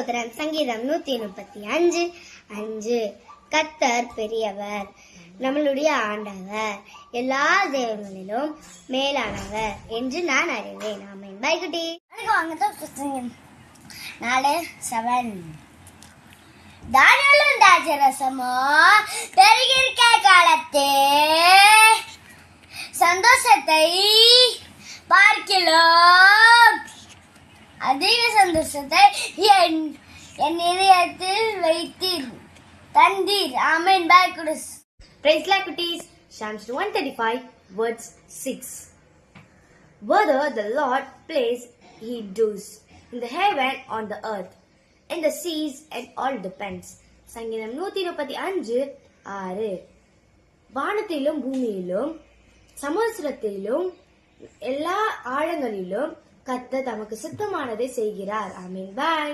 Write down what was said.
ஸ்தோத்திரம். சங்கீதம் 135:5. கர்த்தர் பெரியவர், நம்மளுடைய ஆண்டவர் எல்லா தேவங்களிலும் மேலானவர் என்று நான் அறிவேன். ஆமென். பை குட்டி. நாலு 7. தானியேலும் திராட்சரசமோ பெருகியிருக்க காலத்தே சந்தோஷத்தை பார்க்கலாம் அதிக சந்தோஷத்தை என் இதயத்தில் வைத்தீர் தந்தீர். ஆமென். பை குட்டீஸ். Praise like cuties. Psalms 135 verse 6. Whether the Lord place he does in the heaven on the earth, in the seas and all depends. சங்கீதம் 135:6. வானத்திலும் பூமியிலும் சமுத்திரத்திலும் எல்லா ஆழங்களிலும் கர்த்தர் தமக்கு சித்தமானதை செய்கிறார். ஆமென். பை.